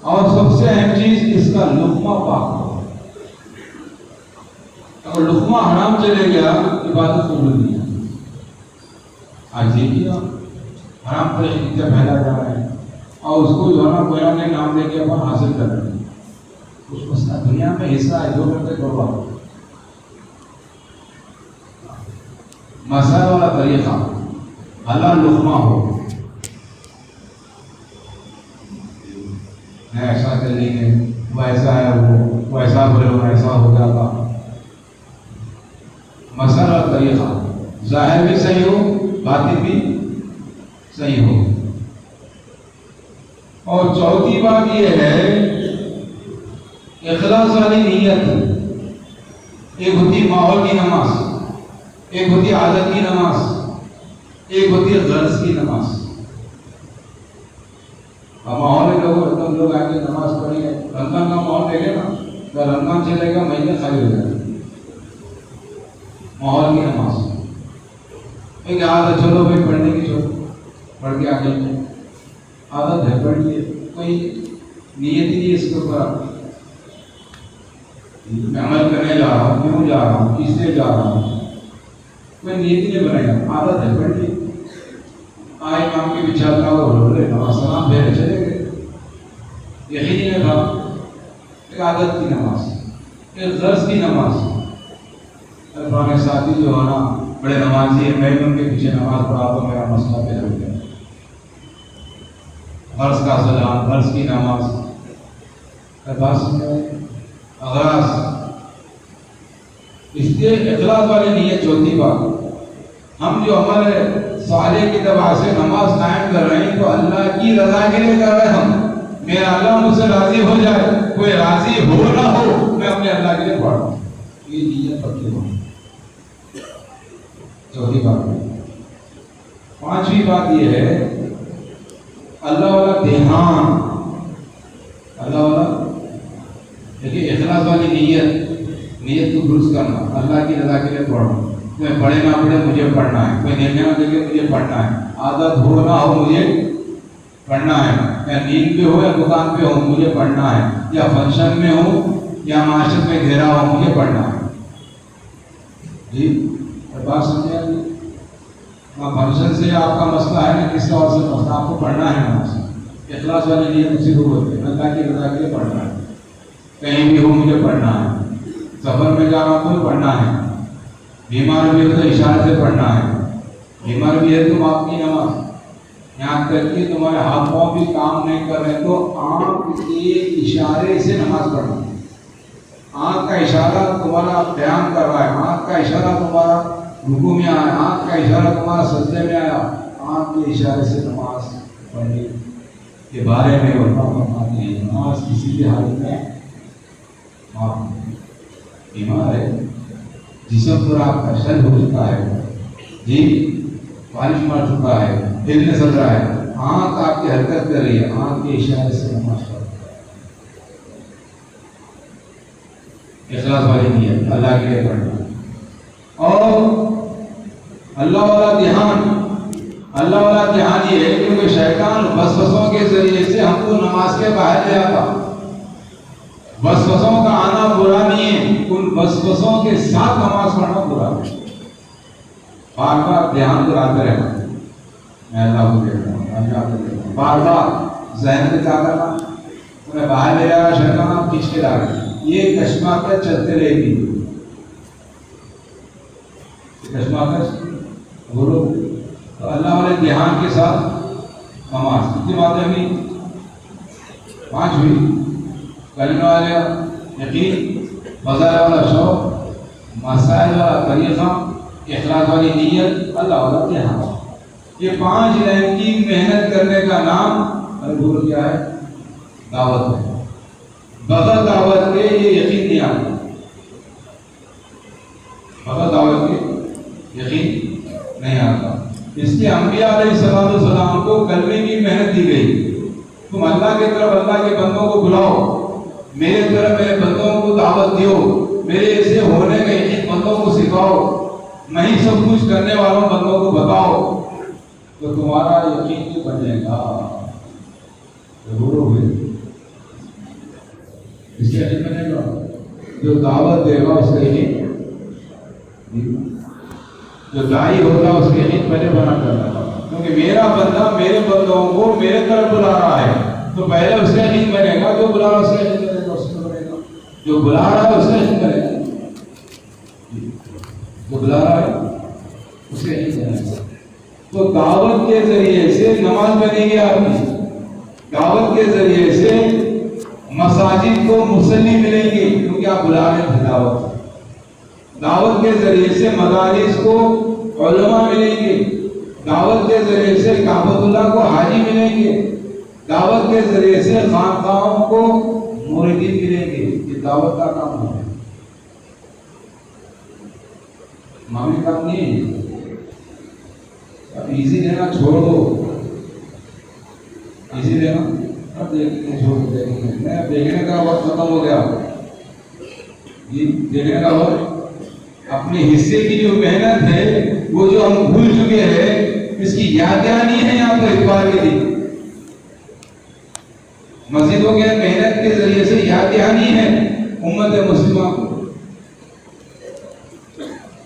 اور سب سے اہم چیز اس کا لقمہ پاک ہو۔ اگر لقمہ حرام چلے گیا عبادت قبول نہیں ہے۔ آج یہ کیا حرام طریقے سے پھیلا جا رہا ہے اور اس کو جو ہے نا کوئی نہ نام دے کے اپن حاصل کر رہے ہیں. اس کا دنیا میں حصہ ہے جو کرتے توبہ. مسائل والا طریقہ حلال لقمہ ہو, ایسا کر لیں گے وہ ایسا ہے وہ ایسا بولے وہ ایسا ہو جاتا. مسائل والا طریقہ ظاہر بھی صحیح ہو باطن بھی صحیح ہو. اور چوتھی بات یہ ہے اخلاص والی نیت. ایک ہوتی ماحول کی نماز, ایک ہوتی عادت کی نماز, ایک ہوتی غرض کی نماز. اب ماحول میں لوگ آ کے نماز پڑھیں گے, رمضان کا ماحول دیکھے نا, تو رمضان چلے گا مہینے خالی ہو جائے گا. ماحول کی نماز ایک عادت, چلو بھائی پڑھنے کی, چھوڑو پڑھ کے آگے عادت ہے پڑھ لیے, کوئی نیت ہی نہیں اس کے اوپر. میں عمل کرنے جا رہا ہوں, کیوں جا رہا ہوں, کس لیے جا رہا ہوں, کوئی نیت ہی نہیں بنایا, عادت ہے پڑھ لیے. آئے امام کے پیچھے کا وہ نماز سلام پھیرے چلے گئے. یہی نہیں تھا ایک عادت کی نماز, ایک غرض کی نماز. پرانے ساتھی جو ہے نا بڑے نمازی ہیں, میں بھی ان کے پیچھے نماز پڑھا تو میرا مسئلہ پیدا ہو گیا. غرض کا سلام, غرض کی نماز, اغراض. اس لیے اخلاص والی نیت چوتھی بات. ہم جو عمل صالح کی دعا سے نماز قائم کر رہے ہیں تو اللہ کی رضا کے لیے کر رہے ہیں ہم. میرا اللہ مجھ سے راضی ہو جائے, کوئی راضی ہو نہ ہو, میں اپنے اللہ کے لیے پڑھ رہا ہوں. یہ نیت پکی ہو. چوتھی بات. پانچویں بات یہ ہے اللہ والا دھیان. اللہ والا دیکھیے اخلاص والی نیت کو درست کرنا. اللہ کی رضا کے لیے پڑھنا. کوئی پڑھے نہ پڑھے مجھے پڑھنا ہے, کوئی دیکھے نہ دیکھے مجھے پڑھنا ہے. عادت ہو نہ ہو مجھے پڑھنا ہے. یا نیند پہ ہو یا دکان پہ ہو مجھے پڑھنا ہے, یا فنکشن میں ہو یا معاشرت میں گھیرا ہو مجھے پڑھنا ہے. جی بات سمجھے آپ؟ فنکشن سے آپ کا مسئلہ ہے نا, کس طور سے مسئلہ آپ کو پڑھنا ہے نماز. اخلاص والی نیت اسی کو بولتے ہیں, اللہ کی رضا کے لیے پڑھنا ہے. کہیں بھی ہو مجھے پڑھنا ہے, سفر میں جا رہا ہوں تو پڑھنا ہے, بیمار بھی ہو تو اشارے سے پڑھنا ہے. بیمار بھی ہے تو آپ کی نماز, یہاں تک کہ تمہارے ہاتھ پاؤں بھی کام نہیں کر رہے تو آنکھ کے اشارے سے نماز پڑھنا. آنکھ کا اشارہ تمہارا بیان کر رہا ہے, آنکھ کا اشارہ تمہارا رکوع میں آیا, آنکھ کا اشارہ تمہارا سجدے میں آیا, آنکھ کے اشارے سے نماز پڑھنے کے بارے میں فرماتے ہیں نماز کسی بھی حالت میں بیمار ہے, جسم پورا آپ کا شل ہو چکا ہے, جی بارش مار چکا ہے, دل میں چل رہا ہے, آنکھ آپ کی حرکت کر رہی ہے, آنکھ کے اشارے سے نماز پڑھ. اخلاص والی نیت اللہ کے لیے پڑھنا. اور اللہ والا دھیان. اللہ والا دھیان یہ ہے کیونکہ شیطان وسوسوں کے ذریعے سے ہم کو نماز کے باہر لے آتا. وسوسوں کا آنا برا نہیں ہے, ان وسوسوں کے ساتھ نماز پڑھنا برا ہے. بار بار دھیان دلاتے رہنا, میں اللہ کو دیکھ رہا ہوں, اللہ کو دیکھ رہا ہوں, بار بار ذہن میں کیا کرنا, انہیں باہر لے آیا شیطان, آپ کھینچ کے لا رہے ہیں. یہ کشمکش چلتے رہے گی. کشمکش بولو تو اللہ والے دھیان کے ساتھ نماز. کتنی باتیں ہوئی؟ 5 ہوئی. کلمہ والا یقین, فضائل والا شوق, مسائل والا طریقہ, اخلاص والی نیت, اللہ والا دھیان. یہ 5 لائن کی محنت کرنے کا نام ارے کیا ہے؟ دعوت ہے. بغیر دعوت کے یہ یقین نہیں آتا. بغیر دعوت کے یقین نہیں آتا. اس لیے انبیاء علیہ السلام کو کلمے کی محنت دی گئی. تم اللہ کی طرف اللہ کے بندوں کو بلاؤ, میرے طرف میرے بندوں کو دعوت دیو, میرے ایسے ہونے کا یقین بندوں کو سکھاؤ, میں ہی سب کچھ کرنے والوں بندوں کو بتاؤ, تو تمہارا یقین بھی بنے گا. ضرور ہوئے اس کے یقین بنے گا. جو دعوت دے گا اس کا یقین, جو داعی ہوگا اس کے یقین پہلے بنا کرنا, کیونکہ میرا بندہ میرے بندوں کو میرے طرف بلا رہا ہے، تو پہلے اس کا یقین بنے گا، جو بلا رہا ہے اس کا یقین کرے گا، اس کا بنے گا، جو بلا رہا ہے اس کا یقین کرے گا، جو بلا رہا ہے اس کا یقین کرے گا۔ تو دعوت کے ذریعے سے نماز بنے گی آپ کی، دعوت کے ذریعے سے مساجد کو مصلی ملیں گی کیونکہ آپ بلا رہے ہیں دعوت، دعوت کے ذریعے سے مدارس کو علماء ملیں گے، دعوت کے ذریعے سے کعبۃ اللہ کو حاجی ملیں گے، دعوت کے ذریعے سے خانقاہوں کو موردین ملیں گے۔ یہ دعوت کا کام ہے، معمولی کام نہیں ہے۔ اب ایزی لینا چھوڑ دو، ایزی لینا اب دیکھنے کا وقت ختم ہو گیا، دیکھنے کا وقت، اپنے حصے کی جو محنت ہے وہ جو ہم بھول چکے ہیں، اس کی یاد دہانی ہے یہاں پر اقبال کے لیے۔ مسجدوں کے محنت کے ذریعے سے یاد دہانی ہے امت مسلمہ کو،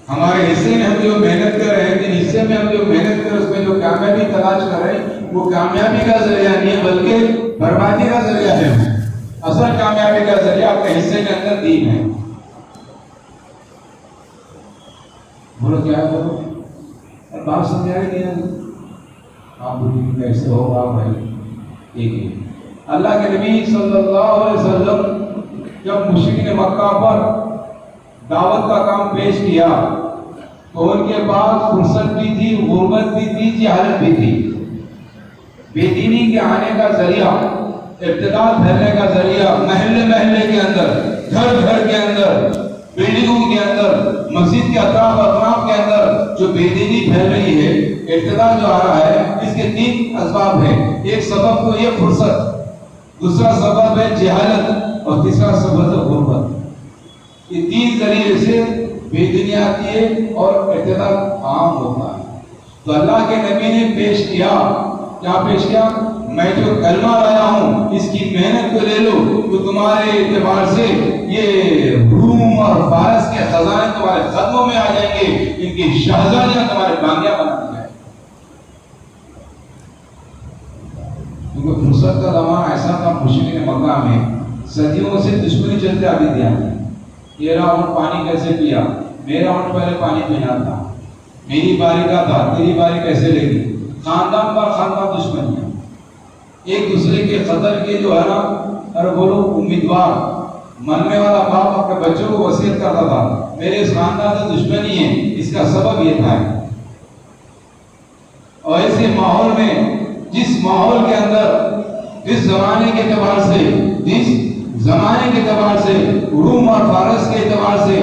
ہمارے حصے میں ہم جو محنت کر رہے ہیں، جن حصے میں ہم جو محنت کر رہے ہیں اس میں جو کامیابی تلاش کر رہے ہیں، وہ کامیابی کا ذریعہ نہیں ہے بلکہ بربادی کا ذریعہ ہے۔ اصل کامیابی کا ذریعہ آپ کے حصے کے اندر دین ہے۔ بولو کیا کرو، بات سمجھا ہی نہیں، آپ بولیں کیسے ہوگا بھائی؟ ایک ہی اللہ کے نبی صلی اللہ علیہ وسلم جب مشرکین مکہ پر دعوت کا کام پیش کیا تو ان کے پاس فرصت بھی تھی، غربت بھی تھی، جہالت بھی تھی۔ بے دینی کے آنے کا ذریعہ، ابتداء پھیلنے کا ذریعہ، محلے محلے کے اندر، گھر گھر کے اندر، بلڈنگوں کے اندر، مسجد کے اطراف کے اندر جو بے دینی پھیل رہی ہے، ابتداء جو آ رہا ہے، اس کے تین اسباب ہیں۔ ایک سبب تو یہ فرصت، دوسرا سبب ہے جہالت، اور تیسرا سبب ہے غربت۔ یہ تین ذریعے سے بے دینی آتی ہے اور ابتداء عام ہوتا ہے۔ تو اللہ کے نبی نے پیش کیا، کیا پیش کیا؟ میں جو کلمہ لایا ہوں اس کی محنت کو لے لو، تو تمہارے اعتبار سے یہ روم اور فارس کے خزانے تمہارے قدموں میں آ جائیں گے، ان کی شہزادیاں تمہارے بانگیاں بنا دی جائیں۔ کیونکہ فرصت کا زمانہ ایسا تھا، مشرکین مکہ میں صدیوں سے دشمنی چلتے آتی تھی۔ یہ اونٹ پانی کیسے پیا؟ میرا اونٹ پہلے پانی پینا تھا، میری باری کا تھا، تیری باری کیسے لے گی؟ خاندان پر خاندان دشمنیاں، ایک دوسرے کے قتل کے جو ہے نا، ارے بولو امیدوار، مرنے والا باپ اپنے بچوں کو وصیت کرتا تھا میرے اس خاندان سے دشمنی ہے، اس کا سبب یہ تھا۔ اور ایسے ماحول میں، جس ماحول کے اندر، جس زمانے کے اعتبار سے، جس زمانے کے اعتبار سے، روم اور فارس کے اعتبار سے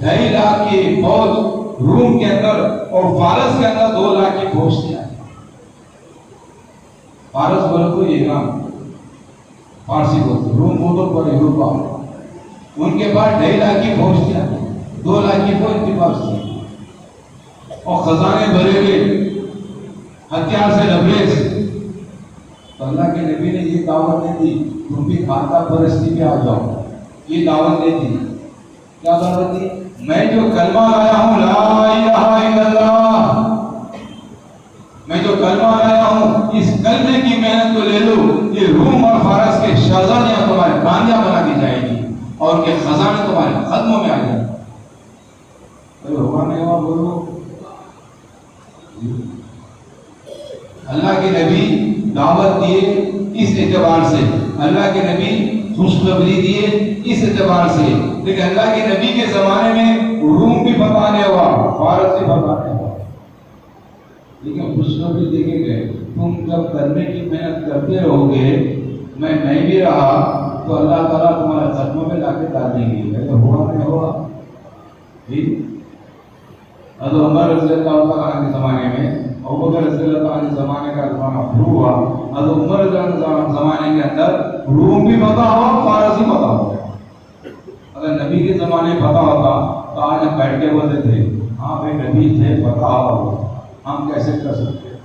2.5 لاکھ کی فوج روم کے اندر اور فارس کے اندر 2 لاکھ کی فوج تھی۔ فارس بولے تو ایران، فارسی بولتے، روم بولو پر یوروپا، ان کے پاس 2.5 لاکھ کی فوج تھی، 2 لاکھ کی فوج ان کے پاس تھی، اور خزانے بھرے ہوئے، ہتھیار سے لبریز۔ تو اللہ کے نبی نے یہ دعوت نہیں دی تم بھی خاندان پرستی پہ آ جاؤ، یہ دعوت نہیں دی۔ کیا دعوت دی؟ میں جو کلمہ لایا ہوں، لا الہ الا اللہ، میں جو کلمہ لایا ہوں اس کلمے کی محنت کو لے لو، یہ روم اور فارس کے شہزادیاں تمہارے بانیاں بنا دی جائیں گی اور ان کے خزانے تمہارے قدموں میں آ جائیں گے۔ ہوا نہیں ہوا بولو۔ اللہ کے نبی دعوت دیے اس اعتبار سے، اللہ کے نبی خوشخبری دیے اس اعتبار سے، لیکن اللہ کے نبی کے زمانے میں روم بھی فتح نہیں ہوا، فارس بھی فتح نہیں ہوا، لیکن خوشخبری دے کے گئے تم جب کرنے کی محنت کرتے رہو گے، میں نہیں بھی رہا تو اللہ تعالیٰ تمہارے قدموں میں لا کے ڈال دیں گے۔ ہوا نہیں ہوا؟ ٹھیک۔ حضرت عمر رضی اللہ تعالیٰ کے زمانے میں، ابوبکر رضی اللہ تعالیٰ کے زمانے کا زمانہ شروع ہوا، حضرت عمر رضی اللہ کے زمانے کے اندر روم بھی فتح ہوا، فارس بھی فتح ہو گیا۔ اگر نبی کے زمانے فتح ہوتا تو آج ہم بیٹھ کے بولتے تھے ہاں بھائی نبی تھے، فتح ہوا، ہم کیسے کر سکتے؟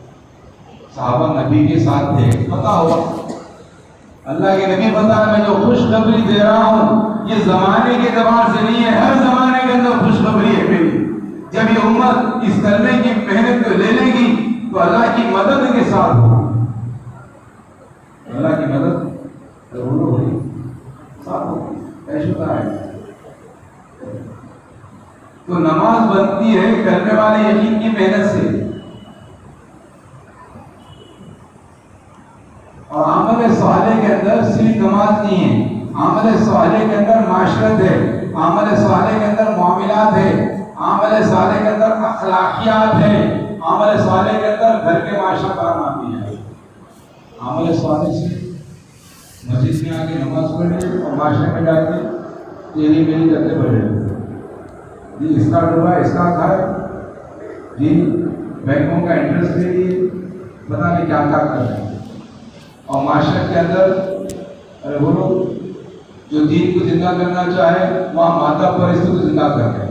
صحابہ نبی کے ساتھ تھے، فتح ہوا۔ اللہ کے نبی بتا میں جو خوشخبری دے رہا ہوں یہ زمانے کے اعتبار سے نہیں ہے، ہر زمانے کے اندر خوشخبری ہے میری۔ جب یہ امت اس کلمے کی محنت کو لے لے گی تو اللہ کی مدد ساتھ ہو، اللہ کی مدد ضرور ہوگی، ساتھ ہوگی، ایسا ہوتا ہے۔ تو نماز بنتی ہے کرنے والے یقین کی محنت سے، اور عمل صالح کے اندر صرف نماز نہیں ہے، عمل صالح کے اندر معاشرت ہے، عمل صالح کے اندر معاملات ہے، عمل صالح کے اندر اخلاقیات ہے، عمل صالح کے اندر گھر کے معاشرہ کام آتی ہے۔ عمل صالح سے مسجد میں آ کے نماز پڑھے اور معاشرے میں جا کے تیری میری کرتے پڑھے، جی اس کا ڈبا اس کا کھائے، جی بینکوں کا انٹرسٹ لے لیے، پتہ نہیں کیا کیا کر رہے ہیں، اور معاشرت کے اندر ارے وہ لوگ جو دین کو زندہ کرنا چاہے وہاں ماتا پرستی کو زندہ کر رہے ہیں۔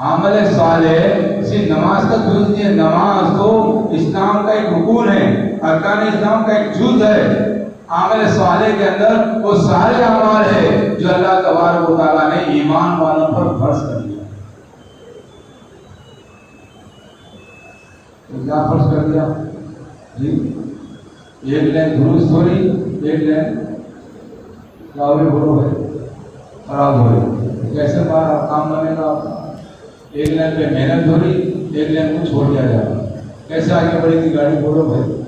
عمل صالح صرف نماز کا جز نہیں ہے، نماز تو اسلام کا ایک رکن ہے، ارکان اسلام کا ایک جز ہے۔ عمل صالح کے اندر وہ سارے اعمال ہے جو اللہ تبارک و تعالیٰ نے ایمان والوں پر فرض کر دیا۔ تو کیا فرض کر دیا؟ جی ایک لائن درست ہو رہی، ایک لائن کیا ہو رہی، بولو بھائی خراب ہو رہی، کیسے کام بنے گا آپ کا؟ ایک لائن پہ محنت ہو رہی، ایک لائن کو چھوڑ دیا جا رہا، کیسے آگے بڑھے گی گاڑی؟ بولو بھائی۔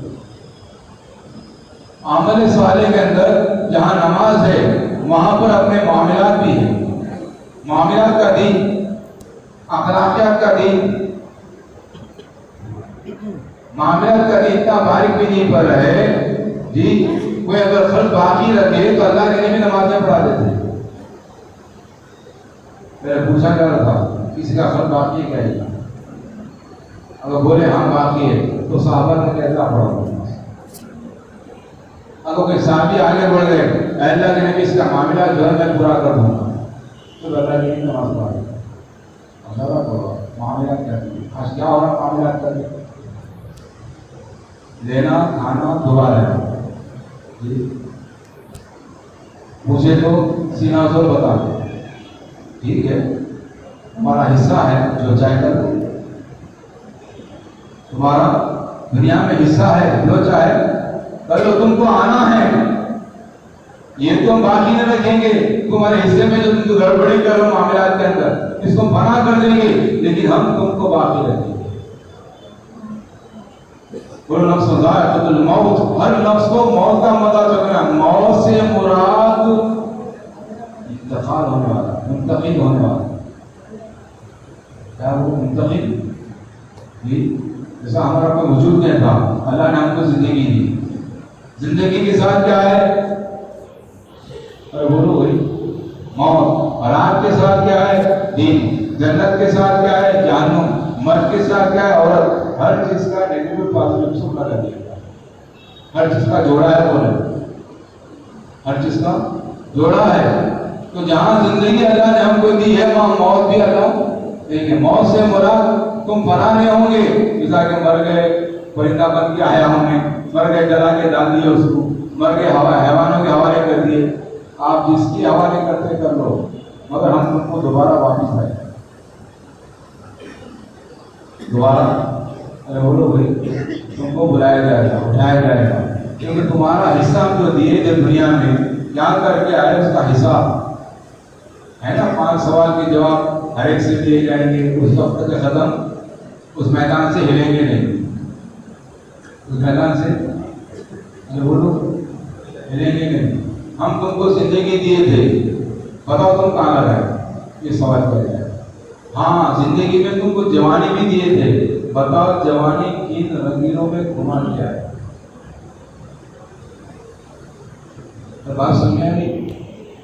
عمل صالح کے اندر جہاں نماز ہے وہاں پر اپنے معاملات بھی ہیں، معاملات کا دین، اخلاقیات کا دین، معاملات کا دین اتنا باریک بھی نہیں پڑ رہا ہے جی۔ کوئی اگر فرض باقی رکھے تو اللہ کے لیے بھی نمازیں پڑھا دیتے ہیں۔ میں نے پوچھا کیا تھا کسی کا فرض باقی ہے کیا؟ اگر بولے ہاں باقی ہے تو صحابہ نے کیسا پڑھا؟ اگر کوئی صحابی آگے بڑھ گئے اے اللہ کے نبی اس کا معاملہ جو ہے میں پورا کر دوں گا تو اللہ کے لیے نماز پڑھا۔ اللہ پڑھا معاملات کیا آج کیا ہو رہا؟ معاملات کا لینا کھانا دعا لینا، جی مجھے تو سینہ زور بتا دے، ٹھیک ہے ہمارا حصہ ہے جو چاہے کر دو، تمہارا دنیا میں حصہ ہے جو چاہے کر لو، تم کو آنا ہے، یہ تو ہم باقی نہ رکھیں گے، تمہارے حصے میں جو تم گڑبڑی کرو معاملات کے اندر اس کو فنا کر دیں گے، لیکن ہم تم کو باقی رکھیں گے۔ وہ نفس ذائقۃ الموت، ہر نفس کو موت کا مزہ چکھنا، موت سے مراد انتقال ہونے والا، منتقل ہونے والا، کیا وہ منتقل؟ جی جیسا ہمارا کوئی وجود نہیں تھا، اللہ نے ہم کو زندگی دی، زندگی کے ساتھ کیا ہے؟ ارے بولو وہی موت، اور آپ کے ساتھ کیا ہے؟ دین، جنت کے ساتھ کیا ہے؟ جہنم، مرد کے ساتھ کیا ہے؟ عورت۔ ہر چیز کا نیگیٹو پازیٹو سب لگا دیا، ہر چیز کا جوڑا ہے، بولے ہر چیز کا جوڑا ہے۔ تو جہاں زندگی اللہ نے ہم کو دی ہے وہاں موت بھی اللہ دیں گے۔ موت سے مراد تم فنا نہیں ہوں گے، جیسا کہ مر گئے پرندہ بن کے آیا ہم نے، مر گئے جلا کے ڈال دیے اس کو، مر گئے حیوانوں کے حوالے کر دیے، آپ جس کی حوالے کرتے کر لو، مگر ہم تم کو دوبارہ واپس آئے، دوبارہ ارے بولو بھائی تم کو بلایا جائے گا، اٹھایا جائے گا، کیونکہ تمہارا حصہ ہم جو دیے تھے دنیا میں کیا کر کے آئے اس کا حساب ہے نا۔ 5 سوال کے جواب ہر ایک سے دیے جائیں گے، اس وقت کے ختم اس میدان سے ہلیں گے نہیں، اس میدان سے ارے بولو ہلیں گے نہیں۔ ہم تم کو زندگی دیے تھے، بتاؤ تم کہاں لگائے؟ یہ سوال کر جائے۔ ہاں زندگی میں تم کو جوانی بھی دیے تھے، بتاؤ جوانی کن رنگینوں میں گھما لیا ہے؟ بات سمجھا نہیں؟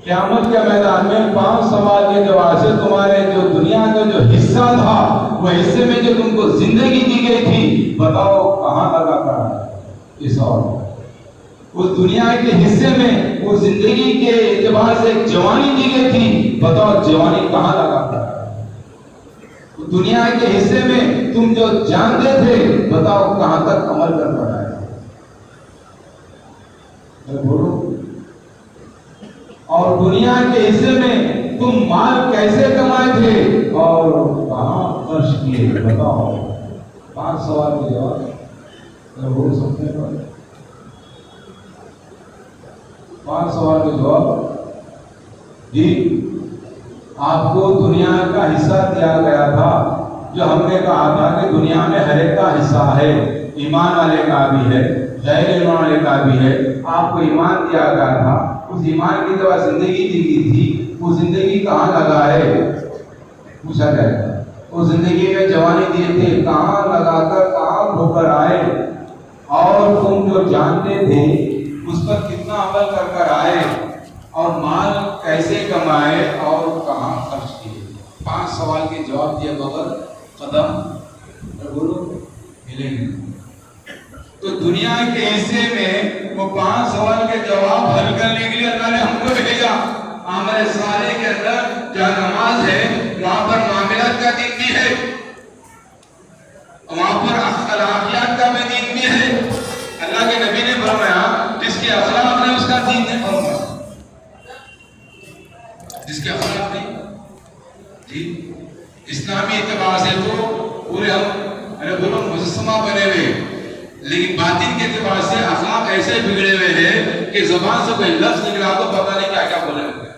قیامت کے میدان میں 5 سوال کے جواب سے تمہارے جو دنیا کا جو حصہ تھا وہ حصے میں جو تم کو زندگی دی گئی تھی بتاؤ کہاں لگا کر ہے؟ یہ سوال اس دنیا کے حصے میں وہ زندگی کے اعتبار سے جوانی دی گئی تھی، بتاؤ جوانی کہاں لگا کر ہے؟ دنیا کے حصے میں تم جو جانتے تھے بتاؤ کہاں تک عمل کر پڑا ہے؟ بولو۔ اور دنیا کے حصے میں تم مال کیسے کمائے تھے اور کہاں خرچ کیے؟ بتاؤ۔ 5 سوال کے جواب بول سکتے ہیں 5 سوال کے جواب جی آپ کو دنیا کا حصہ دیا گیا تھا جو ہم نے کہا تھا کہ دنیا میں ہر ایک کا حصہ ہے، ایمان والے کا بھی ہے، غیر ایمان والے کا بھی ہے۔ آپ کو ایمان دیا گیا تھا، اس ایمان کی طرح زندگی دی تھی، وہ زندگی کہاں لگا ہے پوچھا جائے گا۔ وہ زندگی میں جوانی دیے تھے، کہاں لگا کر کہاں کھو کر آئے، اور تم جو جانتے تھے اس پر کتنا عمل کر آئے، اور مال کیسے کمائے اور کہاں خرچ کیے۔ 5 سوال کے جواب دیے بغیر قدم بولو ہلیں گے۔ تو دنیا کے حصے میں وہ 5 سوال کے جواب حل کرنے کے لیے اللہ نے ہم کو بھیجا۔ عمل صالح کے اندر جہاں نماز ہے وہاں پر معاملات کا دین بھی ہے، وہاں پر اخلاقیات کا بھی دین بھی ہے۔ اللہ کے نبی نے فرمایا جس کے اخلاق نے اس کا دین نے فرمایا، جس کے اخلاق نہیں جی اسلامی اعتبار سے تو پورے ہم بولو مجسمہ بنے ہوئے، لیکن باطن کے اعتبار سے اخلاق ایسے بگڑے ہوئے ہیں کہ زبان سے کوئی لفظ نکلا تو پتہ نہیں کیا کیا بولے ہوئے۔